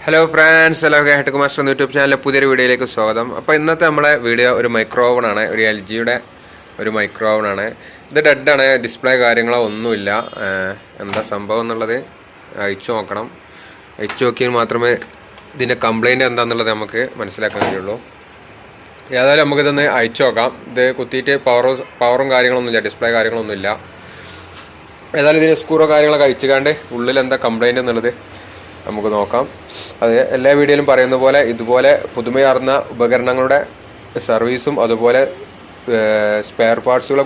Hello friends, എല്ലാവർക്കും ഹാറ്റക് master എന്ന YouTube ചാനലിലെ പുതിയൊരു വീഡിയോയിലേക്ക് സ്വാഗതം. അപ്പോൾ ഇന്നത്തെ നമ്മളെ വീഡിയോ ഒരു മൈക്രോ ഓവനാണ്, ഒരു LGയുടെ ഒരു മൈക്രോ ഓവനാണ്. ഇത് ഡെഡാണ്, ഡിസ്പ്ലേ കാര്യങ്ങളോ ഒന്നുമില്ല. എന്താ സംഭവം എന്നുള്ളത് അയച്ചു നോക്കണം. അയച്ചു നോക്കിയാൽ മാത്രമേ ഇതിൻ്റെ കംപ്ലൈൻറ്റ് എന്താണെന്നുള്ളത് നമുക്ക് മനസ്സിലാക്കാൻ കഴിയുള്ളൂ. ഏതായാലും നമുക്കിതൊന്ന് അയച്ചു നോക്കാം. ഇത് കുത്തിയിട്ട് പവറും കാര്യങ്ങളൊന്നുമില്ല, ഡിസ്പ്ലേ കാര്യങ്ങളൊന്നുമില്ല. ഏതായാലും ഇതിന് സ്ക്രൂ കാര്യങ്ങളൊക്കെ അയച്ചുകാണ്ട് ഉള്ളിൽ എന്താ കംപ്ലൈൻറ്റ് എന്നുള്ളത് നമുക്ക് നോക്കാം. അത് എല്ലാ വീഡിയോയിലും പറയുന്ന പോലെ ഇതുപോലെ പുതുമയാർന്ന ഉപകരണങ്ങളുടെ സർവീസും അതുപോലെ സ്പെയർ പാർട്സുകളെ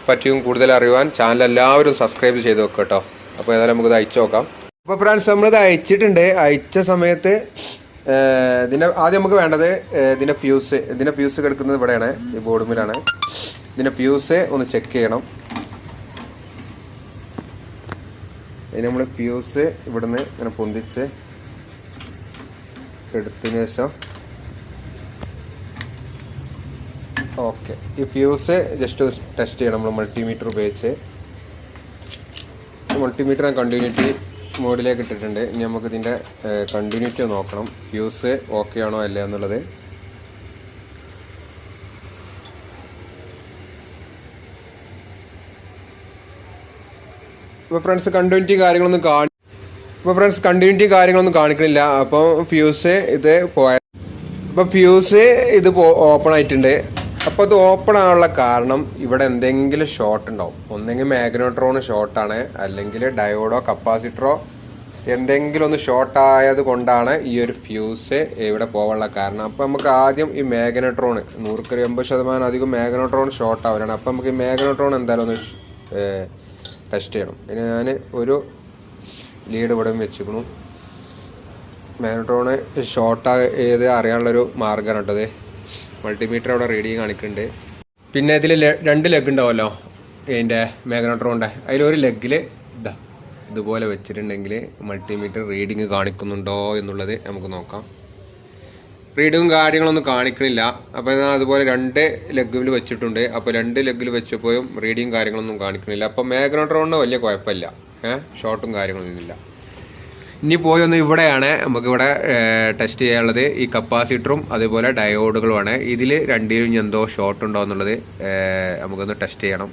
പറ്റിയും കൂടുതൽ അറിയുവാൻ ചാനൽ എല്ലാവരും സബ്സ്ക്രൈബ് ചെയ്ത് വെക്കുക കേട്ടോ. അപ്പോൾ ഏതായാലും നമുക്കിത് അയച്ചു നോക്കാം. അപ്പോൾ ഫ്രണ്ട്സ്, നമ്മളിത് അയച്ചിട്ടുണ്ട്. അയച്ച സമയത്ത് ആദ്യം നമുക്ക് വേണ്ടത് ഇതിൻ്റെ ഫ്യൂസ് കിടക്കുന്നത് ഇവിടെയാണ്, ഈ ബോർഡുമിലാണ്. ഇതിൻ്റെ ഫ്യൂസ് ഒന്ന് ചെക്ക് ചെയ്യണം. അതിന് നമ്മൾ ഫ്യൂസ് ഇവിടുന്ന് ഇങ്ങനെ പൊന്തിച്ച് എടുത്തതിന് ശേഷം ഓക്കെ, ഈ ഫ്യൂസ് ജസ്റ്റ് ടെസ്റ്റ് ചെയ്യണം നമ്മൾ മൾട്ടിമീറ്റർ ഉപയോഗിച്ച്. മൾട്ടിമീറ്റർ ഞാൻ കണ്ടിന്യൂറ്റി മോഡിലേക്ക് ഇട്ടിട്ടുണ്ട്. ഇനി നമുക്ക് ഇതിൻ്റെ കണ്ടിന്യൂറ്റി നോക്കണം, ഫ്യൂസ് ഓക്കെ ആണോ അല്ലേ എന്നുള്ളത്. ഇപ്പോൾ ഫ്രണ്ട്സ് കണ്ടിന്യൂറ്റി കാര്യങ്ങളൊന്നും കാണിക്കണില്ല. അപ്പോൾ ഫ്യൂസ് ഇത് ഓപ്പൺ ആയിട്ടുണ്ട്. അപ്പോൾ ഇത് ഓപ്പൺ ആകാനുള്ള കാരണം ഇവിടെ എന്തെങ്കിലും ഷോർട്ട് ഉണ്ടാവും. ഒന്നെങ്കിൽ മാഗ്നട്രോൺ ഷോർട്ടാണ്, അല്ലെങ്കിൽ ഡയോഡോ കപ്പാസിറ്ററോ എന്തെങ്കിലും ഒന്ന് ഷോർട്ട് ആയത് കൊണ്ടാണ് ഈ ഒരു ഫ്യൂസ് ഇവിടെ പോകാനുള്ള കാരണം. അപ്പോൾ നമുക്ക് ആദ്യം ഈ മാഗ്നട്രോൺ 180% അധികം മാഗ്നട്രോൺ ഷോർട്ട് ആവലാണ്. അപ്പോൾ നമുക്ക് ഈ മാഗ്നട്രോൺ എന്തായാലും ഒന്ന് ടെസ്റ്റ് ചെയ്യണം. ഇനി ഞാൻ ഒരു ലീഡ് ഇവിടെ വെച്ചിരിക്കണു. മാഗ്നട്രോണ് ഷോർട്ട് ഏത് അറിയാനുള്ളൊരു മാർഗ്ഗമാണ് കേട്ടത്. മൾട്ടിമീറ്റർ അവിടെ റീഡിങ് കാണിക്കുന്നുണ്ട്. പിന്നെ ഇതിൽ 2 ലെഗ് ഉണ്ടാവുമല്ലോ ഇതിൻ്റെ മാഗ്നട്രോണിൻ്റെ, അതിലൊരു ലെഗിൽ ഇതുപോലെ വെച്ചിട്ടുണ്ടെങ്കിൽ മൾട്ടിമീറ്റർ റീഡിങ് കാണിക്കുന്നുണ്ടോ എന്നുള്ളത് നമുക്ക് നോക്കാം. റീഡിങ്ങും കാര്യങ്ങളൊന്നും കാണിക്കണില്ല. അപ്പോൾ ഞാൻ അതുപോലെ 2 ലെഗിൽ വെച്ചിട്ടുണ്ട്. അപ്പോൾ 2 ലെഗിൽ വെച്ചപ്പോഴും റീഡിങ് കാര്യങ്ങളൊന്നും കാണിക്കണില്ല. അപ്പോൾ മാഗ്നട്രോണിന് വലിയ കുഴപ്പമില്ല, ഷോർട്ടും കാര്യങ്ങളൊന്നുമില്ല. ഇനി പോയൊന്ന് ഇവിടെയാണ് നമുക്കിവിടെ ടെസ്റ്റ് ചെയ്യാനുള്ളത്. ഈ കപ്പാസിറ്ററും അതുപോലെ ഡയോഡുകളുമാണ്. ഇതിൽ രണ്ടിലും എന്തോ ഷോർട്ട് ഉണ്ടോ എന്നുള്ളത് നമുക്കൊന്ന് ടെസ്റ്റ് ചെയ്യണം.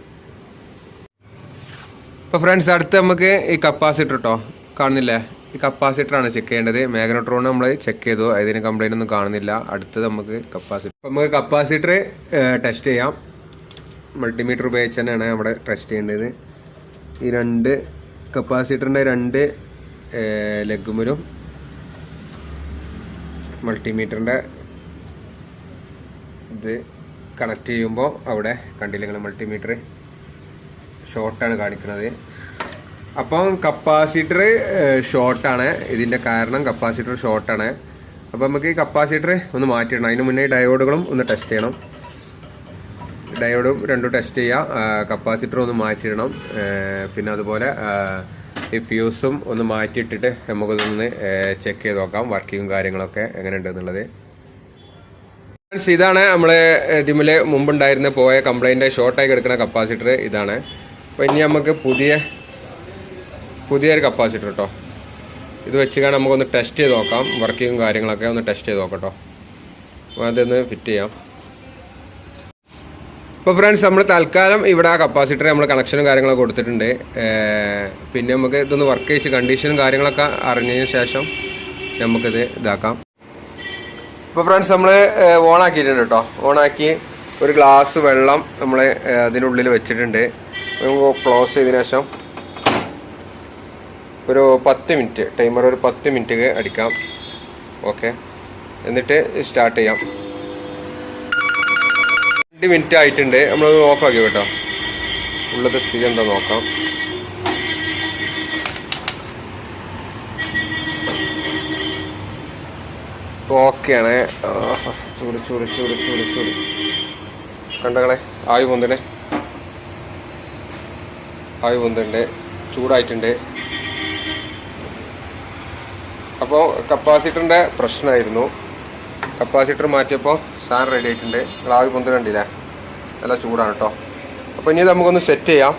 അപ്പോൾ ഫ്രണ്ട്സ്, അടുത്ത് നമുക്ക് ഈ കപ്പാസിറ്റർ കേട്ടോ കാണുന്നില്ലേ, ഈ കപ്പാസിറ്ററാണ് ചെക്ക് ചെയ്യേണ്ടത്. മാഗ്നട്രോൺ നമ്മൾ ചെക്ക് ചെയ്തു, അതിന് കംപ്ലൈൻ്റ് ഒന്നും കാണുന്നില്ല. അടുത്തത് നമുക്ക് കപ്പാസിറ്റർ ടെസ്റ്റ് ചെയ്യാം. മൾട്ടിമീറ്റർ ഉപയോഗിച്ച് തന്നെയാണ് നമ്മുടെ ടെസ്റ്റ് ചെയ്യേണ്ടത്. ഈ 2 കപ്പാസിറ്ററിൻ്റെ 2 ലെഗുമലും മൾട്ടിമീറ്ററിൻ്റെ ഇത് കണക്ട് ചെയ്യുമ്പോൾ അവിടെ കണ്ടില്ല നിങ്ങൾ, മൾട്ടിമീറ്റർ ഷോർട്ടാണ് കാണിക്കുന്നത്. അപ്പം കപ്പാസിറ്റർ ഷോർട്ടാണ് ഇതിൻ്റെ കാരണം. കപ്പാസിറ്റർ ഷോർട്ടാണ്. അപ്പോൾ നമുക്ക് ഈ കപ്പാസിറ്റർ ഒന്ന് മാറ്റിയിടണം. അതിന് മുന്നേ ഡയോഡുകളും ഒന്ന് ടെസ്റ്റ് ചെയ്യണം. ഡയോഡും 2 ടെസ്റ്റ് ചെയ്യുക, കപ്പാസിറ്റർ ഒന്ന് മാറ്റിയിടണം. പിന്നെ അതുപോലെ ഈ ഫ്യൂസും ഒന്ന് മാറ്റിയിട്ടിട്ട് നമുക്കൊന്ന് ചെക്ക് ചെയ്ത് നോക്കാം വർക്കിങ്ങും കാര്യങ്ങളൊക്കെ എങ്ങനെയുണ്ട് എന്നുള്ളത്. ഇതാണ് നമ്മൾ ഇതിൽ മുമ്പുണ്ടായിരുന്ന പോയ കംപ്ലൈൻറ്റ് ഷോർട്ടായി കിടക്കുന്ന കപ്പാസിറ്റർ ഇതാണ്. അപ്പോൾ ഇനി നമുക്ക് പുതിയൊരു കപ്പാസിറ്റർ കേട്ടോ, ഇത് വെച്ചുകൊണ്ട് നമുക്കൊന്ന് ടെസ്റ്റ് ചെയ്ത് നോക്കാം. വർക്കിങ്ങും കാര്യങ്ങളൊക്കെ ഒന്ന് ടെസ്റ്റ് ചെയ്ത് നോക്കാം കേട്ടോ. അപ്പോൾ അതൊന്ന് ഫിറ്റ് ചെയ്യാം. അപ്പോൾ ഫ്രണ്ട്സ്, നമ്മൾ തൽക്കാലം ഇവിടെ ആ കപ്പാസിറ്റർ നമ്മൾ കണക്ഷനും കാര്യങ്ങളൊക്കെ കൊടുത്തിട്ടുണ്ട്. പിന്നെ നമുക്ക് ഇതൊന്ന് വർക്ക് ചെയ്യിച്ച് കണ്ടീഷനും കാര്യങ്ങളൊക്കെ അറിഞ്ഞതിന് ശേഷം നമുക്കിത് ഇതാക്കാം. അപ്പോൾ ഫ്രണ്ട്സ്, നമ്മൾ ഓണാക്കിയിട്ടുണ്ട് കേട്ടോ. ഓണാക്കി ഒരു ഗ്ലാസ് വെള്ളം നമ്മൾ അതിനുള്ളിൽ വെച്ചിട്ടുണ്ട്. ക്ലോസ് ചെയ്തതിന് ശേഷം ഒരു 10 മിനിറ്റ് ടൈമർ, ഒരു 10 മിനിറ്റ് അടിക്കാം. ഓക്കെ, എന്നിട്ട് സ്റ്റാർട്ട് ചെയ്യാം. 2 മിനിറ്റ് ആയിട്ടുണ്ട്. നമ്മളത് ഓഫാക്കി കേട്ടോ. ഉള്ളത്തെ സ്ഥിതി എന്താ നോക്കാം. ഓക്കെയാണ്. ചൂട് കണ്ടകളെ, ആവി പൊന്തുണ്ട്, ചൂടായിട്ടുണ്ട്. അപ്പോൾ കപ്പാസിറ്ററിൻ്റെ പ്രശ്നമായിരുന്നു. കപ്പാസിറ്റർ മാറ്റിയപ്പോൾ സാധനം റെഡി ആയിട്ടുണ്ട്. ആവി പൊന്തുണ്ട്, കണ്ടില്ലേ, നല്ല ചൂടാണ് കേട്ടോ. അപ്പോൾ ഇനി നമുക്കൊന്ന് സെറ്റ് ചെയ്യാം.